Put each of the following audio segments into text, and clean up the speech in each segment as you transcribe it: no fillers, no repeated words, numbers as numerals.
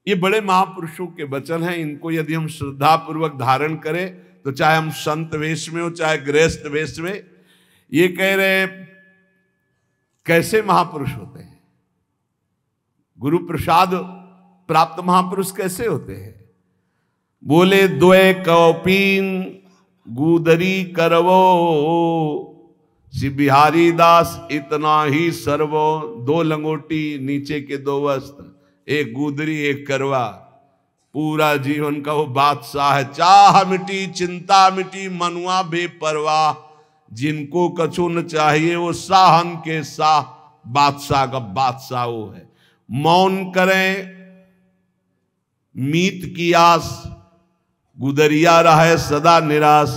ये बड़े महापुरुषों के वचन हैं। इनको यदि हम श्रद्धा पूर्वक धारण करें तो चाहे हम संत वेश में हो चाहे गृहस्थ वेश में, ये कह रहे कैसे महापुरुष होते हैं, गुरु प्रसाद प्राप्त महापुरुष कैसे होते हैं। बोले द्वय कौपीन गुदरी करवो, श्री बिहारी दास इतना ही सर्वो। 2 लंगोटी नीचे के 2 वस्त्र, एक गुदरी एक करवा, पूरा जीवन का वो बादशाह है। चाह मिटी चिंता मिटी मनुआ बेपरवाह, जिनको कछु न चाहिए वो साहन के साह, बादशाह का बादशाह वो है। मौन करें मीत की आस, गुदरिया रहे सदा निराश।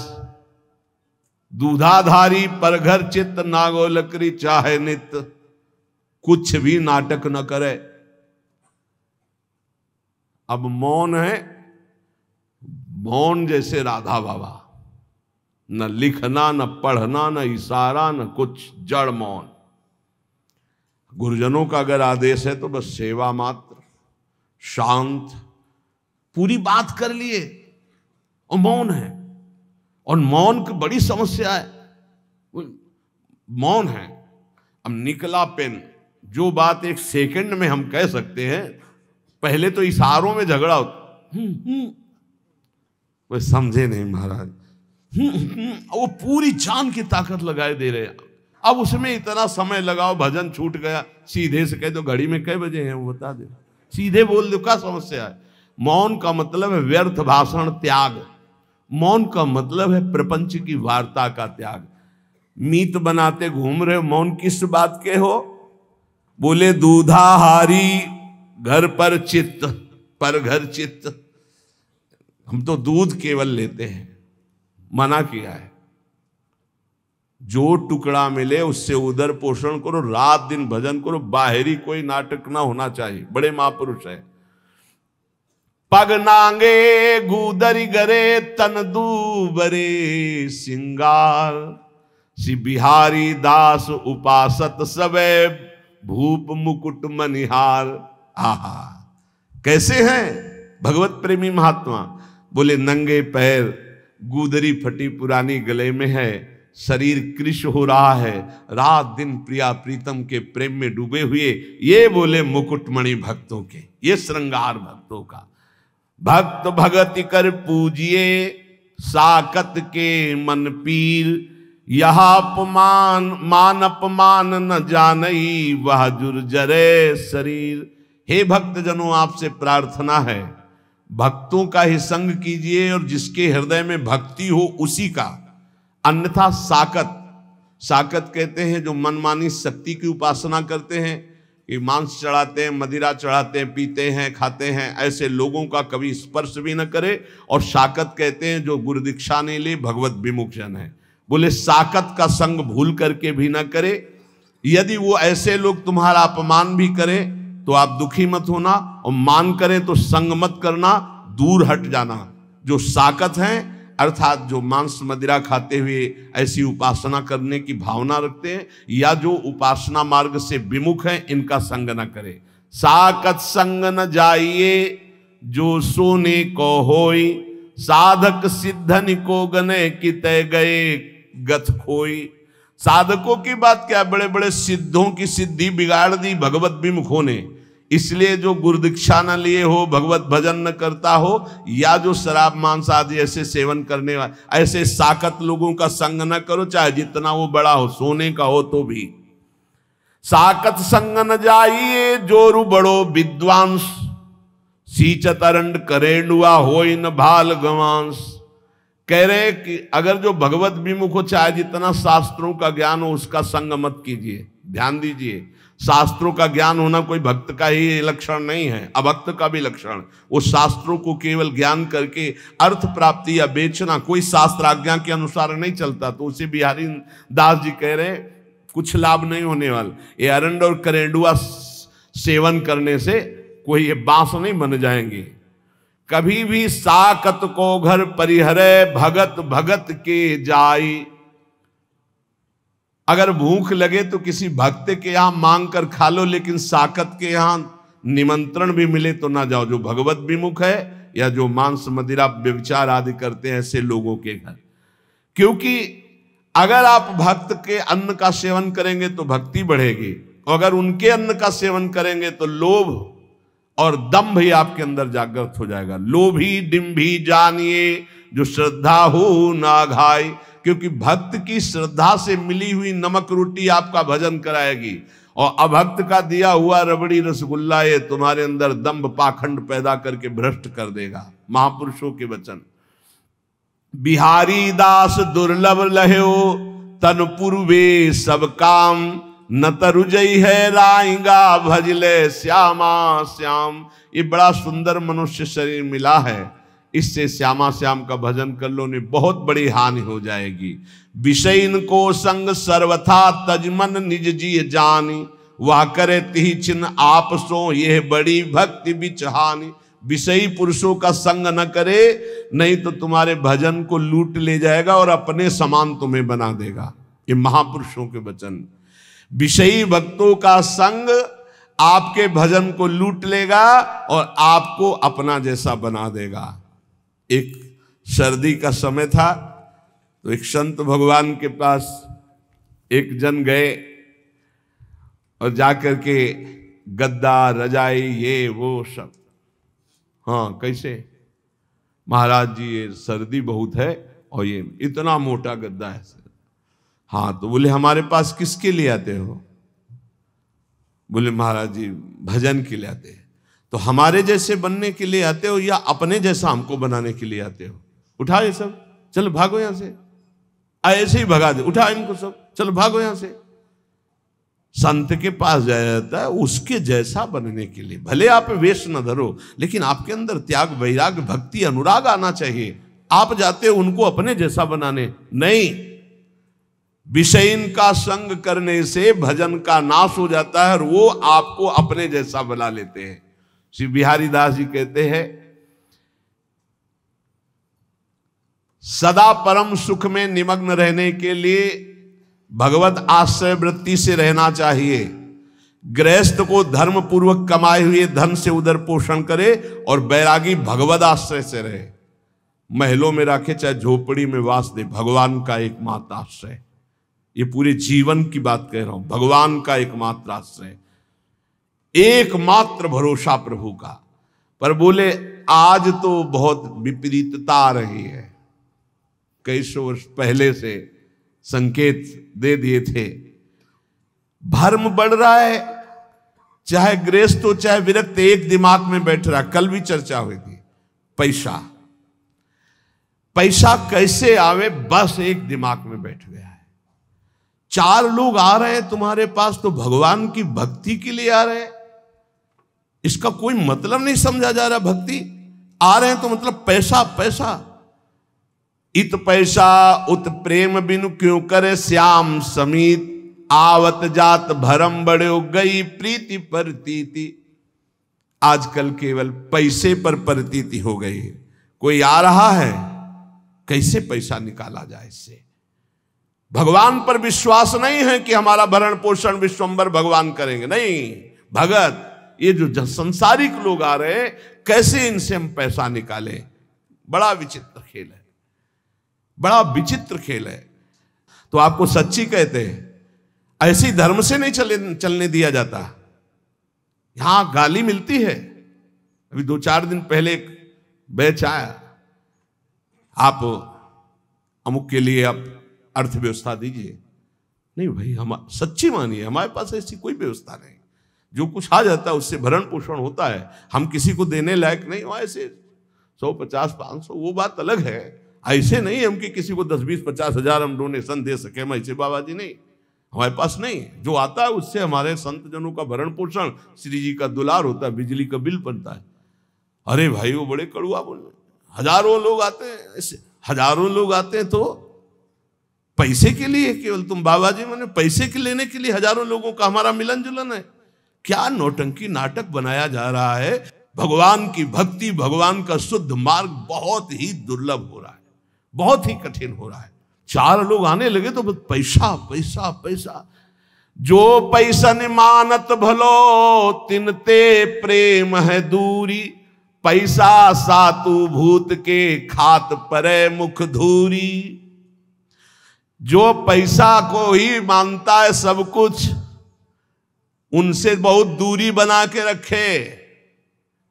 दूधाधारी पर घर चित्त, नागो लकड़ी चाहे नित, कुछ भी नाटक न करे। अब मौन है, मौन जैसे राधा बाबा, न लिखना न पढ़ना न इशारा न कुछ, जड़ मौन। गुरुजनों का अगर आदेश है तो बस सेवा मात्र, शांत, पूरी बात कर लिए और मौन है। और मौन की बड़ी समस्या है, मौन है। अब निकला पेन, जो बात 1 सेकंड में हम कह सकते हैं, पहले तो इशारों में झगड़ा होता। वो समझे नहीं महाराज, वो पूरी जान की ताकत लगाए दे रहे हैं। अब उसमें इतना समय लगाओ, भजन छूट गया, सीधे से कह दो घड़ी में कै बजे हैं वो बता दे, सीधे बोल दो, क्या समस्या है। मौन का मतलब है व्यर्थ भाषण त्याग, मौन का मतलब है प्रपंच की वार्ता का त्याग। मीत बनाते घूम रहे हो, मौन किस बात के हो। बोले दूधाहारी घर पर चित्त, पर घर चित्त। हम तो दूध केवल लेते हैं, मना किया है। जो टुकड़ा मिले उससे उदर पोषण करो, रात दिन भजन करो, बाहरी कोई नाटक ना होना चाहिए। बड़े महापुरुष है। पग नांगे गुदरी गरे तन दूबरे सिंगार, श्री बिहारी दास उपासत सबे भूप मुकुट मनिहार। आहा, कैसे हैं भगवत प्रेमी महात्मा। बोले नंगे पैर, गुदरी फटी पुरानी गले में है, शरीर कृश हो रहा है, रात दिन प्रिया प्रीतम के प्रेम में डूबे हुए। ये बोले मुकुटमणि भक्तों के, ये श्रृंगार भक्तों का। भक्त भगति कर पूजिए साकत के मन पीर, यह अपमान मान अपमान न जानई, वह जुर्जरे शरीर। हे भक्त जनों, आपसे प्रार्थना है, भक्तों का ही संग कीजिए और जिसके हृदय में भक्ति हो उसी का। अन्यथा साकत, साकत कहते हैं जो मनमानी शक्ति की उपासना करते हैं, कि मांस चढ़ाते हैं, मदिरा चढ़ाते हैं, पीते हैं, खाते हैं, ऐसे लोगों का कभी स्पर्श भी न करे। और साकत कहते हैं जो गुरु दीक्षा नहीं ले, भगवत विमुख जन है। बोले साकत का संग भूल करके भी न करे। यदि वो ऐसे लोग तुम्हारा अपमान भी करें तो आप दुखी मत होना, और मान करें तो संग मत करना, दूर हट जाना। जो साकत हैं अर्थात जो मांस मदिरा खाते हुए ऐसी उपासना करने की भावना रखते हैं, या जो उपासना मार्ग से विमुख हैं, इनका संग न करे। साकत संग न जाइए जो सोने को होई, साधक सिद्धन को गने किते गए गथ खोई। साधकों की बात क्या, बड़े बड़े सिद्धों की सिद्धि बिगाड़ दी भगवत विमुखों ने। इसलिए जो गुरु दीक्षा न लिए हो, भगवत भजन न करता हो, या जो शराब मांस आदि ऐसे सेवन करने वाले, ऐसे साकत लोगों का संग न करो, चाहे जितना वो बड़ा हो, सोने का हो तो भी। साकत संग न जाइए जोरु बड़ो विद्वांस, सींचत अरंड करेंडुआ होई न भाल गवांस। कह रहे कि अगर जो भगवत विमुख हो, चाहे जितना शास्त्रों का ज्ञान हो, उसका संग मत कीजिए। ध्यान दीजिए, शास्त्रों का ज्ञान होना कोई भक्त का ही लक्षण नहीं है, अभक्त का भी लक्षण। वो शास्त्रों को केवल ज्ञान करके अर्थ प्राप्ति या बेचना कोई शास्त्र आज्ञा के अनुसार नहीं चलता। तो उसे बिहारी दास जी कह रहे कुछ लाभ नहीं होने वाला। ये अरंड और करेंडुआ सेवन करने से कोई ये बांस नहीं बन जाएंगे। कभी भी साकत को घर परिहरे, भगत भगत के जाई। अगर भूख लगे तो किसी भक्त के यहां मांग कर खा लो, लेकिन साकत के यहां निमंत्रण भी मिले तो ना जाओ, जो भगवत विमुख है या जो मांस मदिरा व्यभिचार आदि करते हैं ऐसे लोगों के घर। क्योंकि अगर आप भक्त के अन्न का सेवन करेंगे तो भक्ति बढ़ेगी, अगर उनके अन्न का सेवन करेंगे तो लोभ और दंभ ही आपके अंदर जागृत हो जाएगा। लोभी डिम्भी जानिए जो श्रद्धा हो ना घाय, क्योंकि भक्त की श्रद्धा से मिली हुई नमक रोटी आपका भजन कराएगी, और अभक्त का दिया हुआ रबड़ी रसगुल्ला ये तुम्हारे अंदर दंभ पाखंड पैदा करके भ्रष्ट कर देगा। महापुरुषों के वचन। बिहारी दास दुर्लभ लह्यो तन पूर्वे सब काम, न तरुजई है राइंगा भजले श्यामा श्याम। ये बड़ा सुंदर मनुष्य शरीर मिला है, इससे श्यामा श्याम का भजन कर लो, नहीं बहुत बड़ी हानि हो जाएगी। विषय इनको संग सर्वथा तजमन निज जी जानी, वह करे तिहि चिन्ह आप सो ये बड़ी भक्ति बिचहानी। विषयी पुरुषों का संग न करे, नहीं तो तुम्हारे भजन को लूट ले जाएगा और अपने समान तुम्हें बना देगा। ये महापुरुषों के वचन। विषयी भक्तों का संग आपके भजन को लूट लेगा और आपको अपना जैसा बना देगा। एक सर्दी का समय था तो एक संत भगवान के पास एक जन गए और जाकर के गद्दा रजाई ये वो सब, हाँ कैसे महाराज जी ये सर्दी बहुत है और ये इतना मोटा गद्दा है। हाँ तो बोले हमारे पास किसके लिए आते हो? बोले महाराज जी भजन के लिए आते हैं। तो हमारे जैसे बनने के लिए आते हो या अपने जैसा हमको बनाने के लिए आते हो? उठा ये सब, चलो भागो यहां से। ऐसे ही भगा दे, उठा इनको सब, चलो भागो यहां से। संत के पास जाया जाता है उसके जैसा बनने के लिए। भले आप वेश न धरो, लेकिन आपके अंदर त्याग वैराग्य भक्ति अनुराग आना चाहिए। आप जाते हो उनको अपने जैसा बनाने, नहीं। विषयीन का संग करने से भजन का नाश हो जाता है और वो आपको अपने जैसा बना लेते हैं। श्री बिहारी दास जी कहते हैं सदा परम सुख में निमग्न रहने के लिए भगवत आश्रय वृत्ति से रहना चाहिए। गृहस्थ को धर्म पूर्वक कमाए हुए धन से उदर पोषण करे और बैरागी भगवत आश्रय से रहे। महलों में रखे चाहे झोपड़ी में वास दे, भगवान का एकमात्र आश्रय। ये पूरे जीवन की बात कह रहा हूं, भगवान का एकमात्र आश्रय, एकमात्र भरोसा प्रभु का। पर बोले आज तो बहुत विपरीतता आ रही है। कई सौ वर्ष पहले से संकेत दे दिए थे। भर्म बढ़ रहा है, चाहे गृहस्थ हो चाहे विरक्त, एक दिमाग में बैठ रहा। कल भी चर्चा हुई थी, पैसा पैसा कैसे आवे, बस एक दिमाग में बैठ गया है। चार लोग आ रहे हैं तुम्हारे पास तो भगवान की भक्ति के लिए आ रहे हैं, इसका कोई मतलब नहीं समझा जा रहा। भक्ति आ रहे हैं तो मतलब पैसा पैसा। इत पैसा उत प्रेम बिनु क्यों करे श्याम समीत, आवत जात भरम बड़े गई प्रीति परतीति। आजकल केवल पैसे पर परतीति हो गई। कोई आ रहा है, कैसे पैसा निकाला जाए इससे। भगवान पर विश्वास नहीं है कि हमारा भरण पोषण विश्वंभर भगवान करेंगे, नहीं। भगत ये जो संसारिक लोग आ रहे हैं, कैसे इनसे हम पैसा निकालें। बड़ा विचित्र खेल है, बड़ा विचित्र खेल है। तो आपको सच्ची कहते हैं, ऐसी धर्म से नहीं चलने दिया जाता। यहां गाली मिलती है। अभी 2-4 दिन पहले एक बैच आया, आप अमुक के लिए आप अर्थव्यवस्था दीजिए। नहीं भाई, हम सच्ची मानिए, हमारे पास ऐसी कोई व्यवस्था नहीं। जो कुछ आ जाता है उससे भरण पोषण होता है। हम किसी को देने लायक नहीं हो। ऐसे 100, 50, 500 वो बात अलग है। ऐसे नहीं हम कि किसी को 10, 20, 50 हजार हम डोनेशन दे सके। हम ऐसे बाबा जी नहीं, हमारे पास नहीं। जो आता है उससे हमारे संत जनों का भरण पोषण, श्री जी का दुलार होता है, बिजली का बिल बनता है। अरे भाई वो बड़े कड़ुआ बोल रहे। हजारों लोग आते हैं, ऐसे हजारों लोग आते हैं तो पैसे के लिए केवल तुम बाबा जी मैंने पैसे के लेने के लिए हजारों लोगों का हमारा मिलन जुलन है। क्या नौटंकी नाटक बनाया जा रहा है। भगवान की भक्ति, भगवान का शुद्ध मार्ग बहुत ही दुर्लभ हो रहा है, बहुत ही कठिन हो रहा है। 4 लोग आने लगे तो बस पैसा पैसा पैसा। जो पैसन मानत भलो तिनते प्रेम है दूरी, पैसा सातु भूत के खात परे मुख धूरी। जो पैसा को ही मानता है सब कुछ, उनसे बहुत दूरी बना के रखे।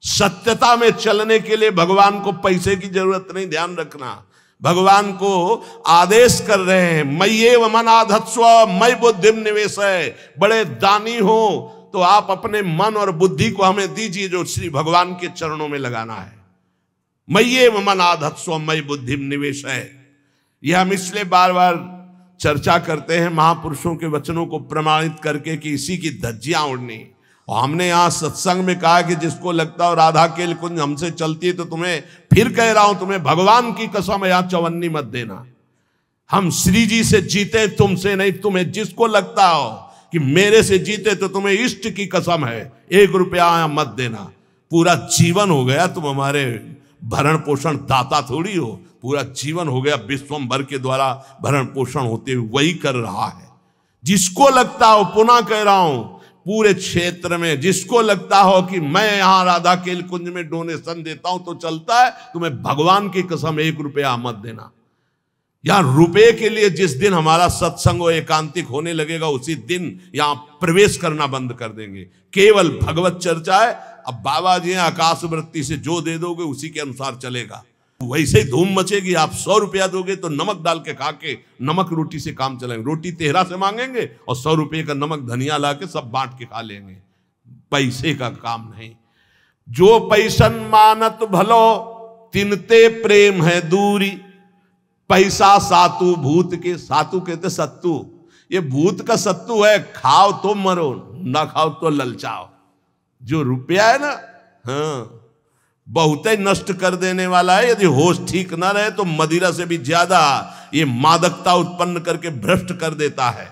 सत्यता में चलने के लिए भगवान को पैसे की जरूरत नहीं, ध्यान रखना। भगवान को आदेश कर रहे हैं, मय्येव मनाधत्स्व मयि बुद्धिम निवेशय। बड़े दानी हो तो आप अपने मन और बुद्धि को हमें दीजिए, जो श्री भगवान के चरणों में लगाना है। मय्येव मनाधत्स्व मयि बुद्धिम निवेशय। यह हम इसलिए बार बार चर्चा करते हैं महापुरुषों के वचनों को प्रमाणित करके कि इसी की धज्जियां उड़नी। और हमने यहां सत्संग में कहा कि जिसको लगता हो राधा केल कुंज हमसे चलती है, तो तुम्हें फिर कह रहा हूं, तुम्हें भगवान की कसम यहां चवन्नी मत देना। हम श्री जी से जीते, तुमसे नहीं। तुम्हें जिसको लगता हो कि मेरे से जीते, तो तुम्हें इष्ट की कसम है, 1 रुपया यहां मत देना। पूरा जीवन हो गया, तुम हमारे भरण पोषण दाता थोड़ी हो। पूरा जीवन हो गया विश्वम्भर के द्वारा भरण पोषण होते हुए वही कर रहा है। जिसको लगता हो, पुनः कह रहा हूं, पूरे क्षेत्र में जिसको लगता हो कि मैं यहां राधा केल कुंज में डोनेशन देता हूं तो चलता है, तुम्हें भगवान की कसम 1 रुपया मत देना। यहां रुपए के लिए जिस दिन हमारा सत्संग और एकांतिक होने लगेगा, उसी दिन यहां प्रवेश करना बंद कर देंगे। केवल भगवत चर्चा है। अब बाबा जी आकाश वृत्ति से जो दे दोगे उसी के अनुसार चलेगा। वैसे ही धूम मचेगी। आप 100 रुपया दोगे तो नमक डाल के खा के नमक रोटी से काम चलाएंगे। रोटी तेहरा से मांगेंगे और 100 रुपये का नमक धनिया ला के सब बांट के खा लेंगे। पैसे का काम नहीं। जो पैसन मानत भलो तिनते प्रेम है दूरी, पैसा सातु भूत के। सातु कहते सत्तू। ये भूत का सत्तू है। खाओ तो मरो, ना खाओ तो ललचाओ। जो रुपया है ना, हाँ, बहुत ही नष्ट कर देने वाला है। यदि होश ठीक ना रहे तो मदिरा से भी ज्यादा ये मादकता उत्पन्न करके भ्रष्ट कर देता है।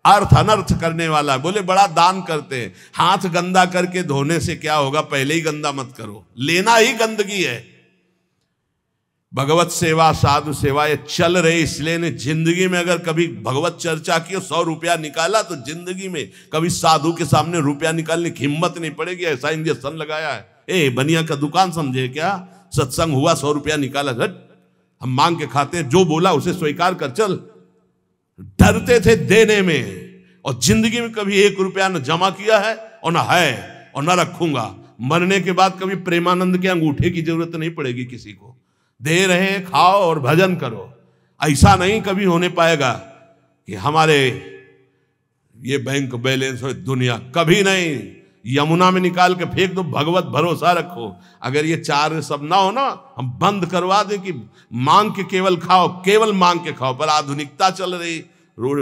अर्थ अनर्थ करने वाला है। बोले बड़ा दान करते हैं, हाथ गंदा करके धोने से क्या होगा? पहले ही गंदा मत करो, लेना ही गंदगी है। भगवत सेवा साधु सेवा ये चल रही, इसलिए ने जिंदगी में अगर कभी भगवत चर्चा की, 100 रुपया निकाला, तो जिंदगी में कभी साधु के सामने रुपया निकालने की हिम्मत नहीं पड़ेगी। ऐसा इंजेक्शन लगाया है। बनिया का दुकान समझे क्या? सत्संग हुआ, 100 रुपया निकाला, हम मांग के खाते हैं, जो बोला उसे स्वीकार कर चल। डरते थे देने में, और जिंदगी में कभी 1 रुपया न जमा किया है और न है और न रखूंगा। मरने के बाद कभी प्रेमानंद के अंगूठे की जरूरत नहीं पड़ेगी किसी को। दे रहे, खाओ और भजन करो। ऐसा नहीं कभी होने पाएगा कि हमारे ये बैंक बैलेंस हो, दुनिया कभी नहीं। यमुना में निकाल के फेंक दो, भगवत भरोसा रखो। अगर ये 4 सब ना हो ना, हम बंद करवा दे कि मांग के केवल खाओ, केवल मांग के खाओ। पर आधुनिकता चल रही,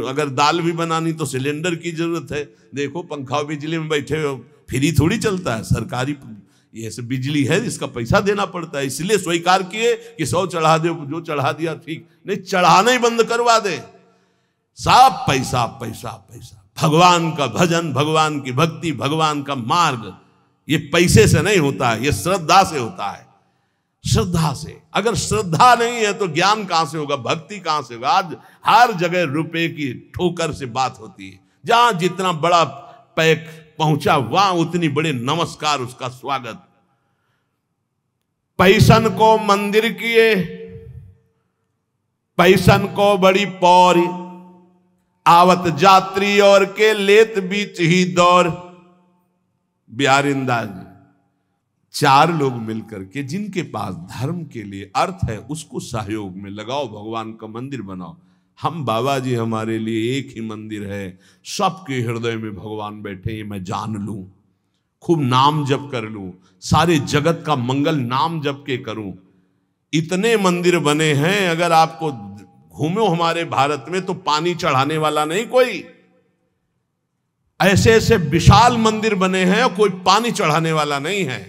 अगर दाल भी बनानी तो सिलेंडर की जरूरत है। देखो पंखा बिजली में बैठे हो, फ्री थोड़ी चलता है। सरकारी ये सब बिजली है, इसका पैसा देना पड़ता है। इसलिए स्वीकार किए कि 100 चढ़ा दे, जो चढ़ा दिया ठीक, नहीं चढ़ाना ही बंद करवा दे। सब पैसा पैसा पैसा। भगवान का भजन, भगवान की भक्ति, भगवान का मार्ग ये पैसे से नहीं होता है, ये श्रद्धा से होता है। श्रद्धा से। अगर श्रद्धा नहीं है तो ज्ञान कहां से होगा, भक्ति कहां से होगा? आज हर जगह रुपए की ठोकर से बात होती है। जहां जितना बड़ा पैक पहुंचा, वहां उतनी बड़े नमस्कार, उसका स्वागत। पैसन को मंदिर किए, पैसन को बड़ी पौरी, आवत जात्री और के लेत बीच ही दौर। बिहारिंदा जी 4 लोग मिलकर के, जिनके पास धर्म के लिए अर्थ है उसको सहयोग में लगाओ, भगवान का मंदिर बनाओ। हम बाबा जी हमारे लिए एक ही मंदिर है, सबके हृदय में भगवान बैठे, ये मैं जान लूं, खूब नाम जप कर लूं, सारे जगत का मंगल नाम जप के करूं। इतने मंदिर बने हैं, अगर आपको घूमो हमारे भारत में तो पानी चढ़ाने वाला नहीं कोई। ऐसे ऐसे विशाल मंदिर बने हैं और कोई पानी चढ़ाने वाला नहीं है।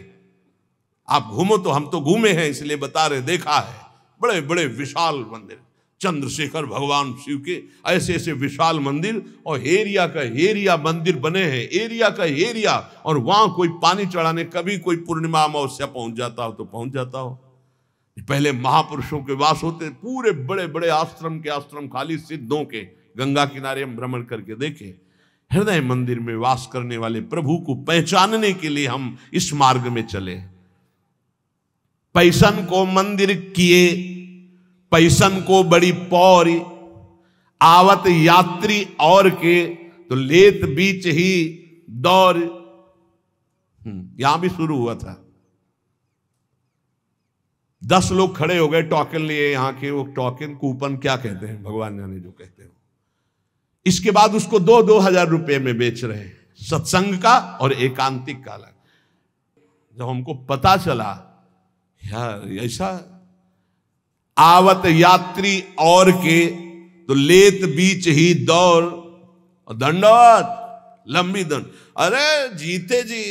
आप घूमो तो, हम तो घूमे हैं इसलिए बता रहे, देखा है बड़े बड़े विशाल मंदिर, चंद्रशेखर भगवान शिव के ऐसे ऐसे विशाल मंदिर, और एरिया का एरिया मंदिर बने हैं, एरिया का एरिया। और वहां कोई पानी चढ़ाने, कभी कोई पूर्णिमा अमावस्या पहुंच जाता हो तो पहुंच जाता हो। पहले महापुरुषों के वास होते, पूरे बड़े बड़े आश्रम के आश्रम खाली सिद्धों के, गंगा किनारे हम भ्रमण करके देखे। हृदय मंदिर में वास करने वाले प्रभु को पहचानने के लिए हम इस मार्ग में चले। पैसन को मंदिर किए, पैसन को बड़ी पौरी, आवत यात्री और के तो लेत बीच ही दौर। यहां भी शुरू हुआ था। 10 लोग खड़े हो गए टोकन लिए, यहां के वो टोकन कूपन क्या कहते हैं भगवान जाने जो कहते हैं। इसके बाद उसको 2-2 हजार रुपए में बेच रहे हैं, सत्संग का और एकांतिक का अलग। जब हमको पता चला यार ऐसा, आवत यात्री और के तो लेत बीच ही दौड़, दंडवत लंबी दंड। अरे जीते जी,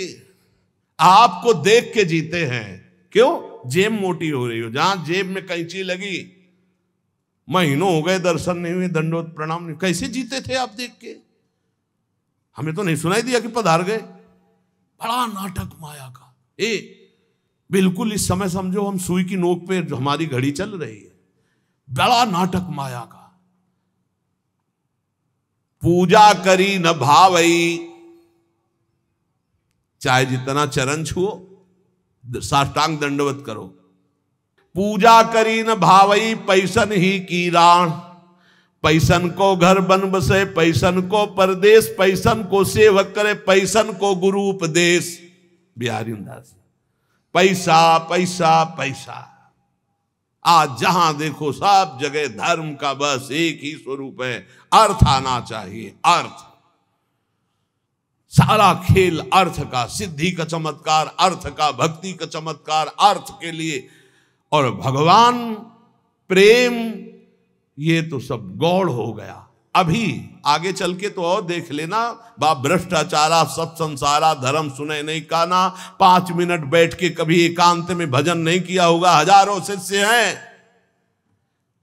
आपको देख के जीते हैं। क्यों? जेब मोटी हो रही हो। जहां जेब में कैंची लगी, महीनों हो गए दर्शन नहीं हुए, दंडवत प्रणाम नहीं। कैसे जीते थे आप देख के? हमें तो नहीं सुनाई दिया कि पधार गए। बड़ा नाटक माया का। बिल्कुल इस समय समझो हम सुई की नोक पे हमारी घड़ी चल रही है। बड़ा नाटक माया का। पूजा करी न भावई, चाहे जितना चरण छुओ, साष्टांग दंडवत करो। पूजा करी न भावई, पैसन ही की राण। पैसन को घर बन बसे, पैसन को परदेश, पैसन को सेवक करे, पैसन को गुरु उपदेश। बिहारी दास। पैसा पैसा पैसा। आज जहां देखो सब जगह धर्म का बस एक ही स्वरूप है, अर्थ आना चाहिए। अर्थ, सारा खेल अर्थ का, सिद्धि का चमत्कार अर्थ का, भक्ति का चमत्कार अर्थ के लिए। और भगवान प्रेम, ये तो सब गौड़ हो गया। अभी आगे चल के तो और देख लेना, बाप भ्रष्टाचारा सब संसारा, धर्म सुने नहीं काना। 5 मिनट बैठ के कभी एकांत में भजन नहीं किया होगा। हजारों शिष्य हैं,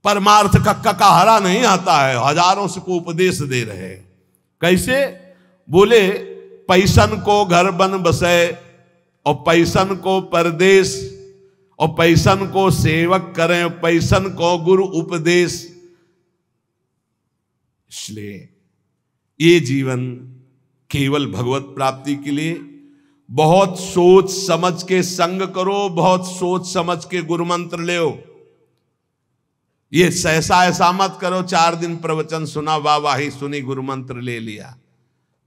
परमार्थ का ककाहरा नहीं आता है, हजारों से को उपदेश दे रहे हैं। कैसे? बोले पैसन को घर बन बसे, और पैसन को परदेश, और पैसन को सेवक करें, पैसन को गुरु उपदेश। इसलिए ये जीवन केवल भगवत प्राप्ति के लिए बहुत सोच समझ के संग करो, बहुत सोच समझ के गुरु मंत्र ले। ये सहसा ऐसा मत करो 4 दिन प्रवचन सुना, वाह वाही सुनी, गुरु मंत्र ले लिया,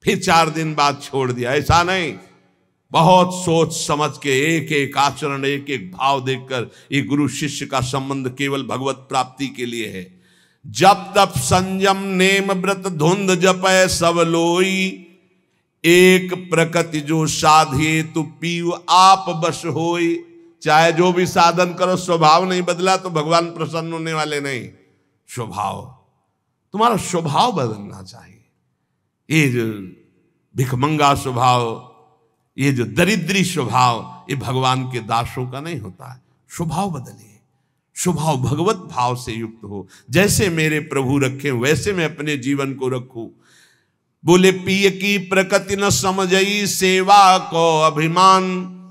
फिर 4 दिन बाद छोड़ दिया। ऐसा नहीं, बहुत सोच समझ के एक एक आचरण, एक एक भाव देखकर। ये गुरु शिष्य का संबंध केवल भगवत प्राप्ति के लिए है। जप तप संयम नेम व्रत धुंध जपय सब लोई, एक प्रकृति जो साधिए तु पीव आप बस होई। चाहे जो भी साधन करो, स्वभाव नहीं बदला तो भगवान प्रसन्न होने वाले नहीं। स्वभाव, तुम्हारा स्वभाव बदलना चाहिए। ये जो भिखमंगा स्वभाव, ये जो दरिद्री स्वभाव, ये भगवान के दासों का नहीं होता है। स्वभाव बदलिए, स्वभाव भगवत भाव से युक्त हो। जैसे मेरे प्रभु रखे वैसे मैं अपने जीवन को रखूं। बोले पिय की प्रकृति न समझई, सेवा को अभिमान,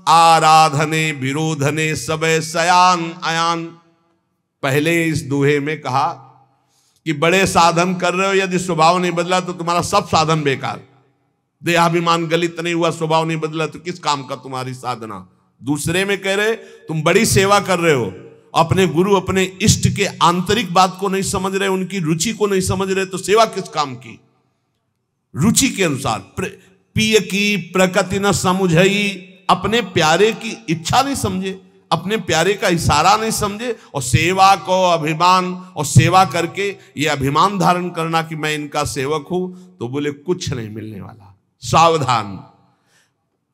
आराधने विरोधने सबे सयान अयान। पहले इस दोहे में कहा कि बड़े साधन कर रहे हो, यदि स्वभाव नहीं बदला तो तुम्हारा सब साधन बेकार। देहाभिमान गलित नहीं हुआ, स्वभाव नहीं बदला तो किस काम का तुम्हारी साधना। दूसरे में कह रहे तुम बड़ी सेवा कर रहे हो, अपने गुरु अपने इष्ट के आंतरिक बात को नहीं समझ रहे, उनकी रुचि को नहीं समझ रहे, तो सेवा किस काम की। रुचि के अनुसार पिय की प्रकृति न समझई, अपने प्यारे की इच्छा नहीं समझे, अपने प्यारे का इशारा नहीं समझे। और सेवा को अभिमान, और सेवा करके ये अभिमान धारण करना कि मैं इनका सेवक हूं, तो बोले कुछ नहीं मिलने वाला। सावधान,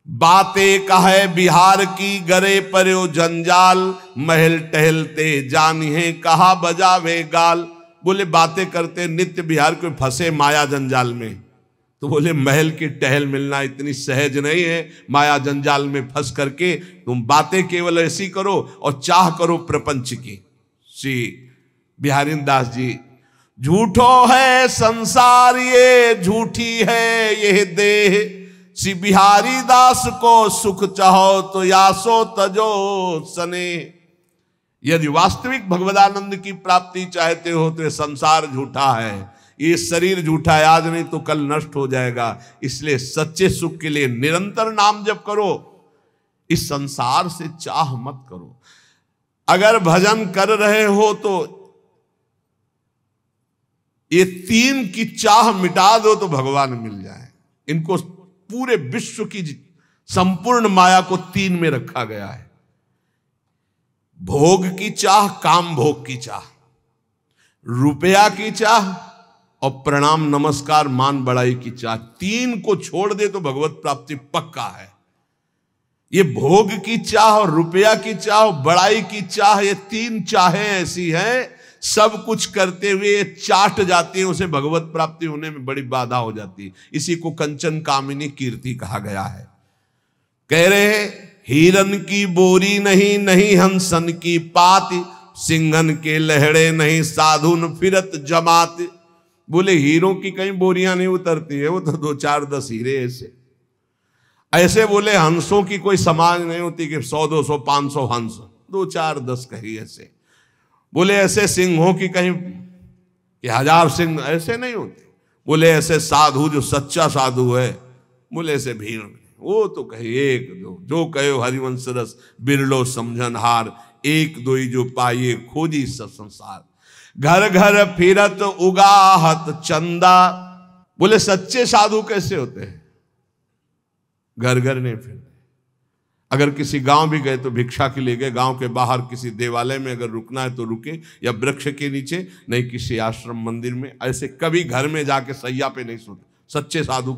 बातें कहे बिहार की, गरे पर्यो जंजाल, महल टहलते जानिए कहा बजावे गाल। बोले बातें करते नित्य बिहार को, फंसे माया जंजाल में। तो बोले महल की टहल मिलना इतनी सहज नहीं है। माया जंजाल में फंस करके तुम बातें केवल ऐसी करो और चाह करो प्रपंच की। श्री बिहारी दास जी, झूठो है संसार ये, झूठी है ये देह, श्री बिहारी दास को सुख चाहो तो यासो तजो सने। यदि वास्तविक भगवदानंद की प्राप्ति चाहते हो तो ये संसार झूठा है, ये शरीर झूठा है, आज नहीं तो कल नष्ट हो जाएगा। इसलिए सच्चे सुख के लिए निरंतर नाम जप करो, इस संसार से चाह मत करो। अगर भजन कर रहे हो तो ये तीन की चाह मिटा दो तो भगवान मिल जाए। इनको पूरे विश्व की संपूर्ण माया को तीन में रखा गया है। भोग की चाह, काम भोग की चाह, रुपया की चाह और प्रणाम नमस्कार मान बड़ाई की चाह। तीन को छोड़ दे तो भगवत प्राप्ति पक्का है। ये भोग की चाह और रुपया की चाह और बड़ाई की चाह, ये तीन चाहें ऐसी हैं, सब कुछ करते हुए चाट जाती है, उसे भगवत प्राप्ति होने में बड़ी बाधा हो जाती है। इसी को कंचन कामिनी कीर्ति कहा गया है। कह रहे हैं हिरन की बोरी नहीं, नहीं हंसन की पाती, सिंघन के लहड़े नहीं, साधुन फिरत जमात। बोले हीरों की कहीं बोरियां नहीं उतरती है, वो तो 2-4-10 हीरे ऐसे। बोले हंसों की कोई समाज नहीं होती कि 100-200-500 हंस, 2-4-10 कहीं ऐसे। बोले ऐसे सिंहों की कहीं कि 1000 सिंह, ऐसे नहीं होते। बोले ऐसे साधु जो सच्चा साधु है, बोले ऐसे भीड़ में, वो तो कहे एक दो, जो कहो हरिवंश रस बिरलो समझन हार, एक दो ही जो पाइए खोजी सब संसार। घर घर फिरत उगाहत चंदा। बोले सच्चे साधु कैसे होते हैं? घर घर नहीं फिरते। अगर किसी गांव भी गए तो भिक्षा के लिए गए, गांव के बाहर किसी देवालय में अगर रुकना है तो रुके, या वृक्ष के नीचे, नहीं किसी आश्रम मंदिर में। ऐसे कभी घर में जाके सैया पे नहीं सोते सच्चे साधु।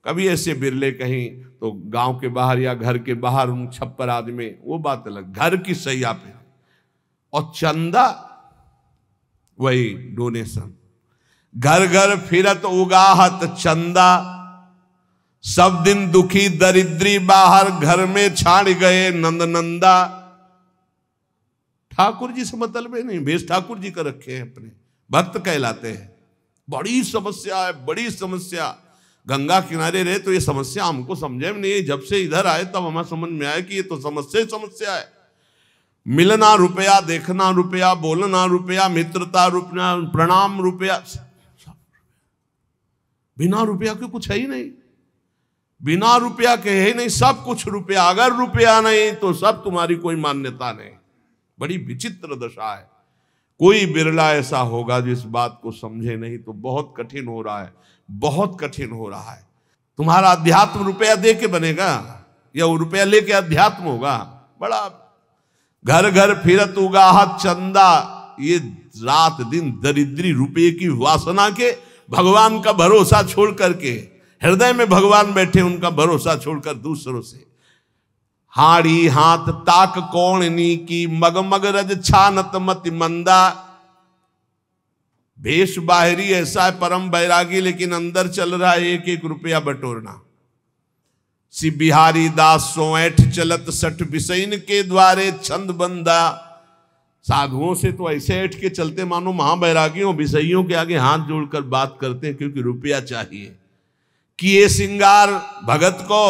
कभी ऐसे बिरले कहीं तो गांव के बाहर या घर के बाहर उन छप्पर आदि में, वो बात अलग। घर की सैया पे। और चंदा वही डोनेशन। घर घर फिरत उगाहत चंदा, सब दिन दुखी दरिद्री बाहर, घर में छाड़ गए नंद नंदा। ठाकुर जी से मतलब नहीं, भेष ठाकुर जी का रखे हैं, अपने भक्त कहलाते हैं। बड़ी समस्या है, बड़ी समस्या। गंगा किनारे रहे तो ये समस्या हमको समझे में नहीं। जब से इधर आए तब हमें समझ में आया कि ये तो समस्या है। मिलना रुपया, देखना रुपया, बोलना रुपया, मित्रता रुपया, प्रणाम रुपया। बिना रुपया के कुछ है ही नहीं, बिना रुपया के है ही नहीं, सब कुछ रुपया। अगर रुपया नहीं तो सब तुम्हारी कोई मान्यता नहीं। बड़ी विचित्र दशा है। कोई बिरला ऐसा होगा जिस बात को समझे नहीं, तो बहुत कठिन हो रहा है, बहुत कठिन हो रहा है। तुम्हारा अध्यात्म रुपया दे के बनेगा या वो रुपया लेके अध्यात्म होगा? बड़ा घर घर फिरत उगाहत चंदा। ये रात दिन दरिद्री रुपये की वासना के भगवान का भरोसा छोड़ करके, हृदय में भगवान बैठे, उनका भरोसा छोड़कर दूसरों से। हाड़ी हाथ ताक कौड़नी की, मगमग रज छानत मति मंदा। भेष बाहरी ऐसा है परम बैरागी, लेकिन अंदर चल रहा है 1-1 रुपया बटोरना। सी बिहारी दास सो ऐठ चलत सठ बिसैन के द्वारे छंद बंदा। साधुओं से तो ऐसे ऐठ के चलते मानो महाबैरागियों, बिसैयों के आगे हाथ जोड़कर बात करते हैं, क्योंकि रुपया चाहिए। किए सिंगार भगत को,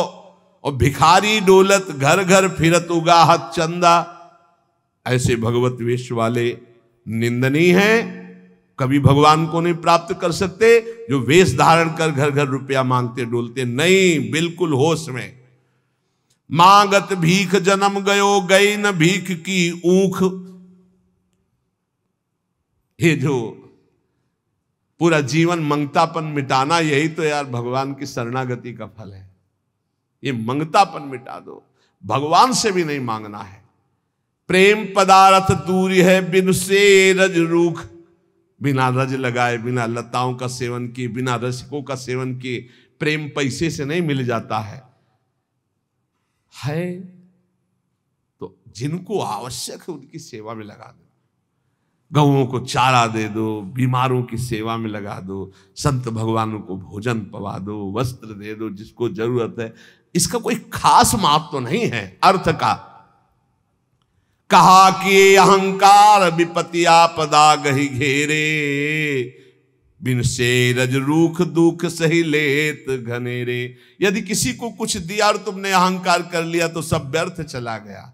और भिखारी डोलत घर घर फिरत उगाहत चंदा। ऐसे भगवत वेश वाले निंदनीय हैं, कभी भगवान को नहीं प्राप्त कर सकते। जो वेश धारण कर घर घर रुपया मांगते डोलते, नहीं, बिल्कुल होश में। मांगत भीख जन्म गयो, गई न भीख की ऊख। ये जो पूरा जीवन मंगतापन मिटाना, यही तो यार भगवान की शरणागति का फल है। ये मंगतापन मिटा दो, भगवान से भी नहीं मांगना है। प्रेम पदार्थ दूर है बिन से रज रूख। बिना रज लगाए, बिना लताओं का सेवन किए, बिना रसिकों का सेवन किए, प्रेम पैसे से नहीं मिल जाता है। तो जिनको आवश्यक है उनकी सेवा में लगा दो। गौओं को चारा दे दो, बीमारों की सेवा में लगा दो, संत भगवानों को भोजन पवा दो, वस्त्र दे दो जिसको जरूरत है। इसका कोई खास महत्व तो नहीं है अर्थ का। कहा कि अहंकार विपत्ति आपदा गही घेरे, बिन से रज रूख दुख सही लेत घनेरे। यदि किसी को कुछ दिया और तुमने अहंकार कर लिया तो सब व्यर्थ चला गया।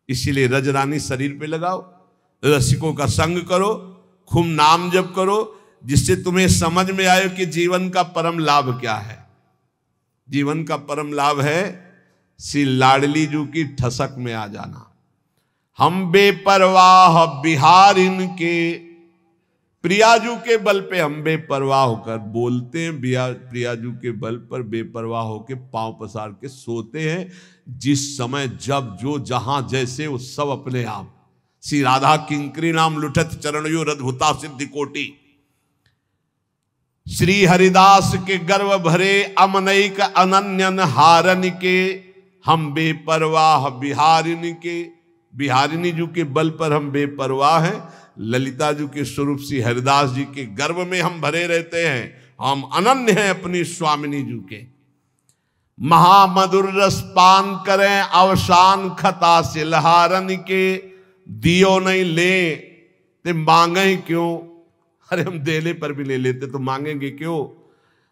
इसीलिए रजरानी शरीर पे लगाओ, रसिकों का संग करो, खूब नाम जप करो, जिससे तुम्हें समझ में आए कि जीवन का परम लाभ क्या है। जीवन का परम लाभ है श्री लाडली जू की ठसक में आ जाना। हम बेपरवाह बिहार इनके, प्रियाजू के बल पे हम बेपरवाह होकर बोलते हैं, प्रियाजू के बल पर बेपरवाह होकर पांव पसार के सोते हैं। जिस समय जब जो जहां जैसे वो सब अपने आप। श्री राधा किंकरी नाम लुठत चरणयो रद्भुता सिद्धि कोटि। श्री हरिदास के गर्व भरे अमनैक अनन्यन हारन के, हम बेपरवाह बिहारिनी के। बिहारिनी जी के बल पर हम बेपरवाह हैं। ललिता जी के स्वरूप श्री हरिदास जी के गर्व में हम भरे रहते हैं। हम अनन्य हैं अपनी स्वामिनी जी के। महामधुर रस पान करें अवसान खता से लहारन के, दियो नहीं ले ते मांगे क्यों। अरे हम देने पर भी ले लेते तो मांगेंगे क्यों।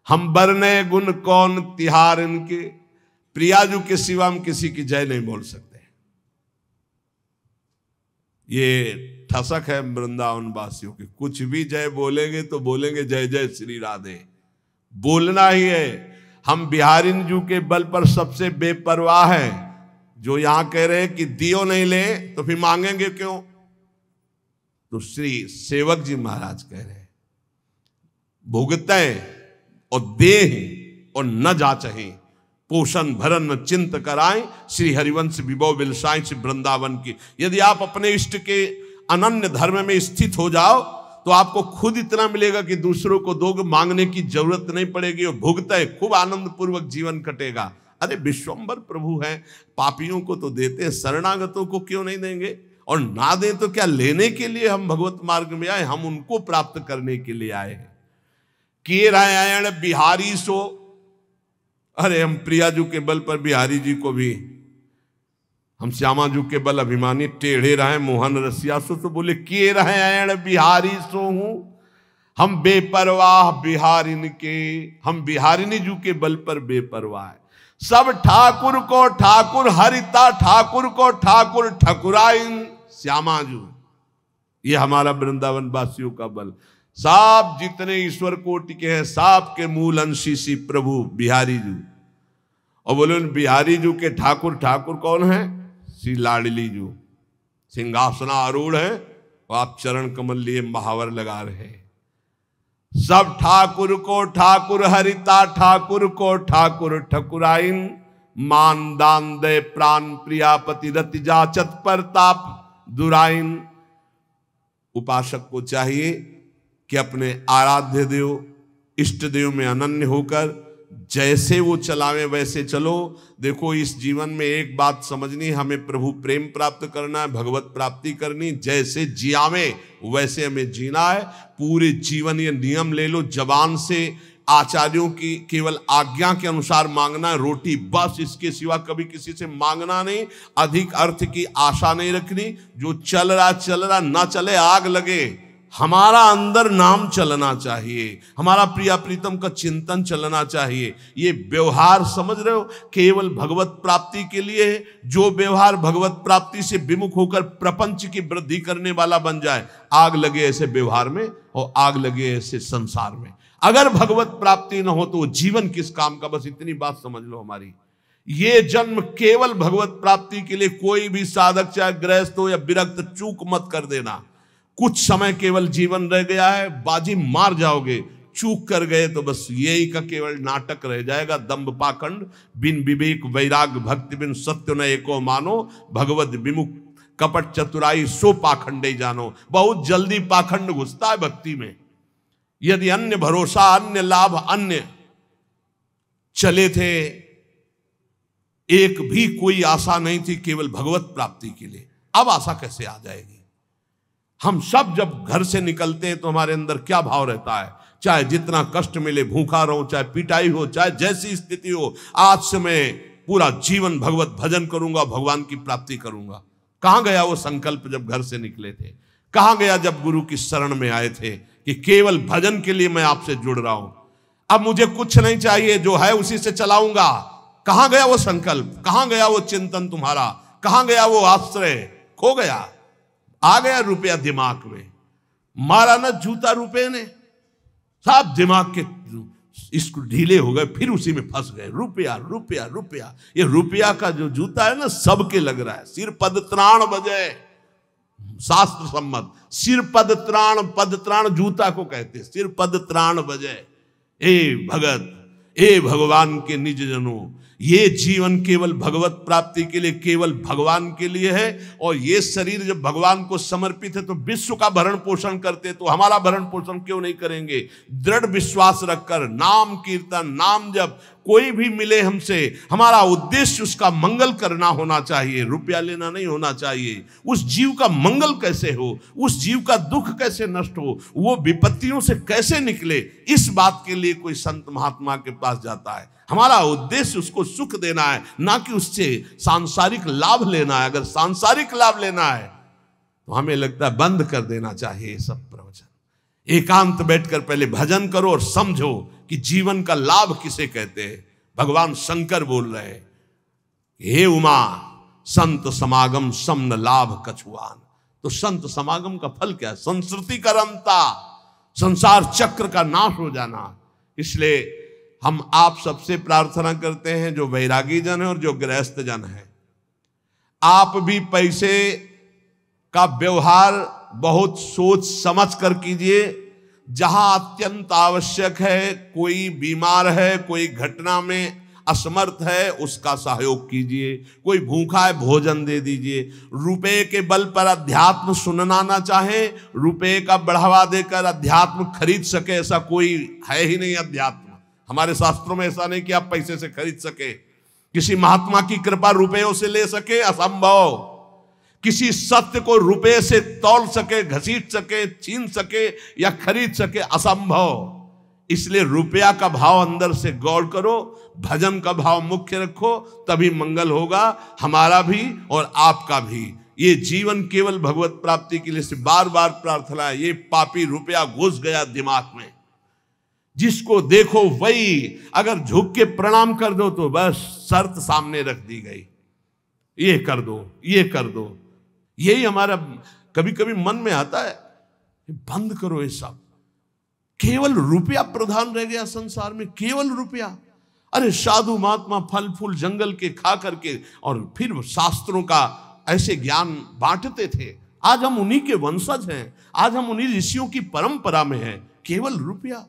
हम बरने गुण कौन तिहार इनके, प्रियाजू के सिवा हम किसी की जय नहीं बोल सकते। ये ठसक है वृंदावन वासियों की। कुछ भी जय बोलेंगे तो बोलेंगे जय जय श्री राधे, बोलना ही है। हम बिहारिन जू के बल पर सबसे बेपरवाह हैं। जो यहां कह रहे हैं कि दियो नहीं ले तो फिर मांगेंगे क्यों। तो श्री सेवक जी महाराज कह रहे हैं भुगतें और देह और न जाचहें, पोषण भरन न चिंत कराएं, श्री हरिवंश विभव बिलसाएं श्री वृंदावन की। यदि आप अपने इष्ट के अनन्य धर्म में स्थित हो जाओ तो आपको खुद इतना मिलेगा कि दूसरों को दोगे, मांगने की जरूरत नहीं पड़ेगी। और भुगते खूब आनंद पूर्वक जीवन कटेगा। अरे विश्वम्बर प्रभु हैं, पापियों को तो देते हैं, शरणागतों को क्यों नहीं देंगे। और ना दें तो क्या लेने के लिए हम भगवत मार्ग में आए, हम उनको प्राप्त करने के लिए आए हैं। किए रायण बिहारी सो, अरे हम प्रियाजू के बल पर बिहारी जी को भी, हम श्यामाजू के बल अभिमानी टेढ़े रहे मोहन रसिया सो, तो बोले किए रायण बिहारी सो हूं। हम बेपरवाह बिहारिन के, हम बिहारिनी जू के बल पर बेपरवाह है। सब ठाकुर को ठाकुर हरिता, ठाकुर को ठाकुर ठकुराइन श्यामाजू। ये हमारा वृंदावन वासियों का बल। साब जितने ईश्वर कोटि के हैं, साब के मूल अंशी श्री प्रभु बिहारी जू। और बोले बिहारी जू के ठाकुर, ठाकुर कौन है। श्री लाडली जू सिंहासना आरूढ़ है और आप चरण कमल लिए महावर लगा रहे हैं। सब ठाकुर को ठाकुर हरिता, ठाकुर को ठाकुर ठकुराइन, मान दान दे प्राण प्रियापति रति जाचत परताप दुराइन। उपासक को चाहिए कि अपने आराध्य देव इष्ट देव में अनन्य होकर जैसे वो चलावे वैसे चलो। देखो इस जीवन में एक बात समझनी, हमें प्रभु प्रेम प्राप्त करना है, भगवत प्राप्ति करनी। जैसे जियावे वैसे हमें जीना है। पूरे जीवन ये नियम ले लो, जबान से आचार्यों की केवल आज्ञा के अनुसार मांगना है, रोटी बस, इसके सिवा कभी किसी से मांगना नहीं। अधिक अर्थ की आशा नहीं रखनी। जो चल रहा ना चले, आग लगे। हमारा अंदर नाम चलना चाहिए, हमारा प्रिया प्रीतम का चिंतन चलना चाहिए। ये व्यवहार समझ रहे हो, केवल भगवत प्राप्ति के लिए है। जो व्यवहार भगवत प्राप्ति से विमुख होकर प्रपंच की वृद्धि करने वाला बन जाए, आग लगे ऐसे व्यवहार में और आग लगे ऐसे संसार में। अगर भगवत प्राप्ति न हो तो जीवन किस काम का। बस इतनी बात समझ लो हमारी। ये जन्म केवल भगवत प्राप्ति के लिए। कोई भी साधक चाहे गृहस्थ हो या विरक्त, चूक मत कर देना। कुछ समय केवल जीवन रह गया है, बाजी मार जाओगे। चूक कर गए तो बस यही का केवल नाटक रह जाएगा। दंभ पाखंड बिन विवेक वैराग भक्ति बिन सत्य न एको मानो, भगवत विमुख कपट चतुराई सो पाखंडे जानो। बहुत जल्दी पाखंड घुसता है भक्ति में। यदि अन्य भरोसा, अन्य लाभ, अन्य चले थे, एक भी कोई आशा नहीं थी केवल भगवत प्राप्ति के लिए, अब आशा कैसे आ जाएगी। हम सब जब घर से निकलते हैं तो हमारे अंदर क्या भाव रहता है। चाहे जितना कष्ट मिले, भूखा रहूं, चाहे पिटाई हो, चाहे जैसी स्थिति हो, आज से मैं पूरा जीवन भगवत भजन करूंगा, भगवान की प्राप्ति करूंगा। कहां गया वो संकल्प जब घर से निकले थे। कहां गया जब गुरु की शरण में आए थे कि केवल भजन के लिए मैं आपसे जुड़ रहा हूं, अब मुझे कुछ नहीं चाहिए, जो है उसी से चलाऊंगा। कहां गया वो संकल्प, कहां गया वो चिंतन तुम्हारा, कहां गया वो आश्रय। खो गया। आ गया रुपया दिमाग में, मारा ना जूता रुपये ने। सब दिमाग के इसको ढीले हो गए, फिर उसी में फंस गए। रुपया रुपया रुपया, ये रुपया का जो जूता है ना सबके लग रहा है। सिर पद त्राण बजे, शास्त्र सम्मत सिर पद त्राण जूता को कहते, सिर पद त्राण बजे। ए भगत, ए भगवान के निज जनों, ये जीवन केवल भगवत प्राप्ति के लिए, केवल भगवान के लिए है। और ये शरीर जब भगवान को समर्पित है तो विश्व का भरण पोषण करते, तो हमारा भरण पोषण क्यों नहीं करेंगे? दृढ़ विश्वास रखकर नाम कीर्तन, नाम जप, कोई भी मिले हमसे, हमारा उद्देश्य उसका मंगल करना होना चाहिए, रुपया लेना नहीं होना चाहिए। उस जीव का मंगल कैसे हो, उस जीव का दुख कैसे नष्ट हो, वो विपत्तियों से कैसे निकले, इस बात के लिए कोई संत महात्मा के पास जाता है। हमारा उद्देश्य उसको सुख देना है, ना कि उससे सांसारिक लाभ लेना है। अगर सांसारिक लाभ लेना है तो हमें लगता है बंद कर देना चाहिए ये सब प्रवचन। एकांत बैठकर पहले भजन करो और समझो कि जीवन का लाभ किसे कहते हैं। भगवान शंकर बोल रहे हैं, हे उमा संत समागम समन लाभ कछुआन। तो संत समागम का फल क्या है? संस्कृति का रमता, संसार चक्र का नाश हो जाना। इसलिए हम आप सबसे प्रार्थना करते हैं, जो वैरागी जन है और जो गृहस्थ जन है, आप भी पैसे का व्यवहार बहुत सोच समझ कर कीजिए। जहां अत्यंत आवश्यक है, कोई बीमार है, कोई घटना में असमर्थ है, उसका सहयोग कीजिए। कोई भूखा है, भोजन दे दीजिए। रुपए के बल पर अध्यात्म सुनना ना चाहे, रुपए का बढ़ावा देकर अध्यात्म खरीद सके, ऐसा कोई है ही नहीं। अध्यात्म हमारे शास्त्रों में ऐसा नहीं कि आप पैसे से खरीद सके। किसी महात्मा की कृपा रुपयों से ले सके, असंभव। किसी सत्य को रुपए से तौल सके, घसीट सके, छीन सके या खरीद सके, असंभव। इसलिए रुपया का भाव अंदर से गौर करो, भजन का भाव मुख्य रखो, तभी मंगल होगा, हमारा भी और आपका भी। ये जीवन केवल भगवत प्राप्ति के लिए से बार बार प्रार्थना है। ये पापी रुपया घुस गया दिमाग में, जिसको देखो वही अगर झुक के प्रणाम कर दो तो बस शर्त सामने रख दी गई, ये कर दो, ये कर दो। यही हमारा कभी कभी मन में आता है, बंद करो ये सब। केवल रुपया प्रधान रह गया संसार में, केवल रुपया। अरे साधु महात्मा फल फूल जंगल के खा करके और फिर शास्त्रों का ऐसे ज्ञान बांटते थे। आज हम उन्हीं के वंशज हैं, आज हम उन्हीं ऋषियों की परंपरा में हैं। केवल रुपया,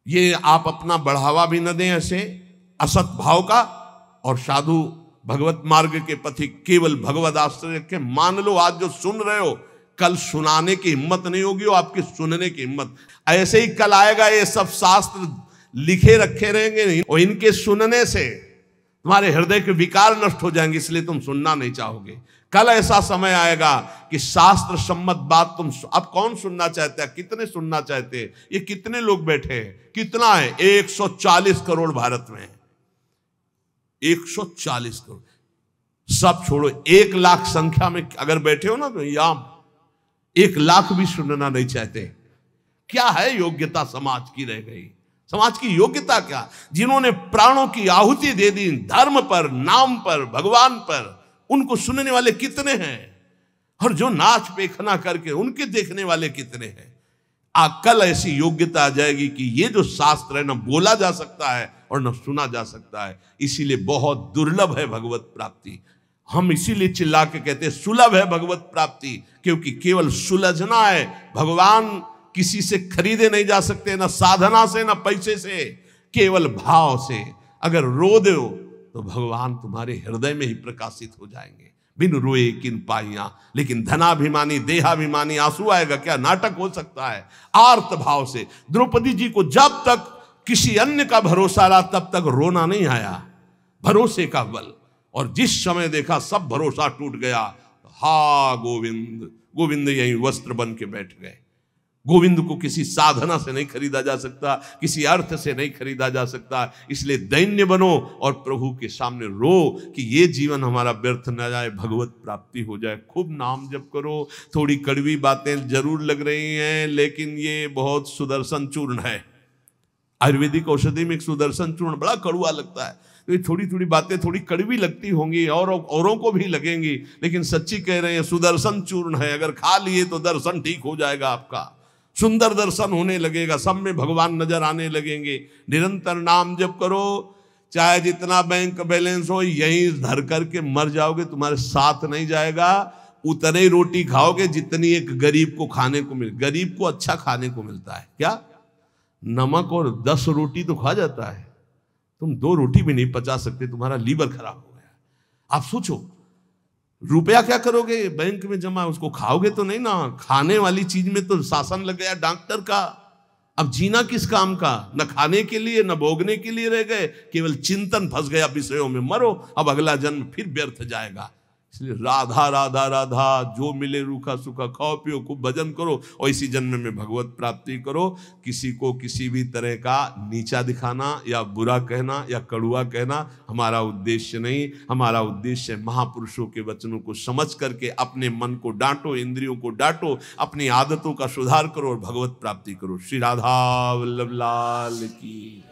ये आप अपना बढ़ावा भी न दें ऐसे असत भाव का। और साधु भगवत मार्ग के पथिक केवल भगवत आश्रय रखें। मान लो आज जो सुन रहे हो, कल सुनाने की हिम्मत नहीं होगी और आपकी सुनने की हिम्मत। ऐसे ही कल आएगा, ये सब शास्त्र लिखे रखे रहेंगे और इनके सुनने से तुम्हारे हृदय के विकार नष्ट हो जाएंगे, इसलिए तुम सुनना नहीं चाहोगे। कल ऐसा समय आएगा कि शास्त्र सम्मत बात तुम अब कौन सुनना चाहता है, कितने सुनना चाहते हैं? ये कितने लोग बैठे हैं? कितना है? 140 करोड़ भारत में है, 140 करोड़। सब छोड़ो, 1 लाख संख्या में अगर बैठे हो ना, तो यहां 1 लाख भी सुनना नहीं चाहते। क्या है योग्यता समाज की रह गई? समाज की योग्यता क्या? जिन्होंने प्राणों की आहुति दे दी धर्म पर, नाम पर, भगवान पर, उनको सुनने वाले कितने हैं? और जो नाच पेखना करके उनके देखने वाले कितने हैं? कल ऐसी योग्यता आ जाएगी कि ये जो शास्त्र है, ना बोला जा सकता है और न सुना जा सकता है। इसीलिए बहुत दुर्लभ है भगवत प्राप्ति। हम इसीलिए चिल्ला के कहते हैं सुलभ है भगवत प्राप्ति, क्योंकि केवल सुलझना है। भगवान किसी से खरीदे नहीं जा सकते, ना साधना से, ना पैसे से, केवल भाव से। अगर रो दो तो भगवान तुम्हारे हृदय में ही प्रकाशित हो जाएंगे। बिन रोए किन पाइया, लेकिन धनाभिमानी देहाभिमानी आंसू आएगा क्या? नाटक हो सकता है। आर्त भाव से द्रौपदी जी को जब तक किसी अन्य का भरोसा रहा तब तक रोना नहीं आया, भरोसे का बल। और जिस समय देखा सब भरोसा टूट गया, हा गोविंद, गोविंद यही वस्त्र बन के बैठ गए। गोविंद को किसी साधना से नहीं खरीदा जा सकता, किसी अर्थ से नहीं खरीदा जा सकता। इसलिए दैन्य बनो और प्रभु के सामने रो कि ये जीवन हमारा व्यर्थ न जाए, भगवत प्राप्ति हो जाए। खूब नाम जप करो। थोड़ी कड़वी बातें जरूर लग रही हैं, लेकिन ये बहुत सुदर्शन चूर्ण है। आयुर्वेदिक औषधि में एक सुदर्शन चूर्ण बड़ा कड़वा लगता है, तो ये थोड़ी थोड़ी बातें थोड़ी कड़वी लगती होंगी और औरों को भी लगेंगी, लेकिन सच्ची कह रहे हैं सुदर्शन चूर्ण है। अगर खा लिए तो दर्शन ठीक हो जाएगा आपका। सुंदर दर्शन होने लगेगा, सब में भगवान नजर आने लगेंगे। निरंतर नाम जप करो, चाहे जितना बैंक बैलेंस हो यहीं धर करके मर जाओगे, तुम्हारे साथ नहीं जाएगा। उतने ही रोटी खाओगे जितनी एक गरीब को खाने को मिले। गरीब को अच्छा खाने को मिलता है क्या? नमक और 10 रोटी तो खा जाता है, तुम 2 रोटी भी नहीं पचा सकते, तुम्हारा लीवर खराब हो गया। आप सोचो, रुपया क्या करोगे? बैंक में जमा, उसको खाओगे तो नहीं ना। खाने वाली चीज में तो शासन लग गया डॉक्टर का। अब जीना किस काम का? न खाने के लिए न भोगने के लिए रह गए, केवल चिंतन फंस गया विषयों में। मरो, अब अगला जन्म फिर व्यर्थ जाएगा। इसलिए राधा राधा राधा, जो मिले रूखा सूखा खाओ पियो, खूब भजन करो और इसी जन्म में भगवत प्राप्ति करो। किसी को किसी भी तरह का नीचा दिखाना या बुरा कहना या कड़ुआ कहना हमारा उद्देश्य नहीं। हमारा उद्देश्य महापुरुषों के वचनों को समझ करके अपने मन को डांटो, इंद्रियों को डांटो, अपनी आदतों का सुधार करो और भगवत प्राप्ति करो। श्री राधा वल्लभ लाल की।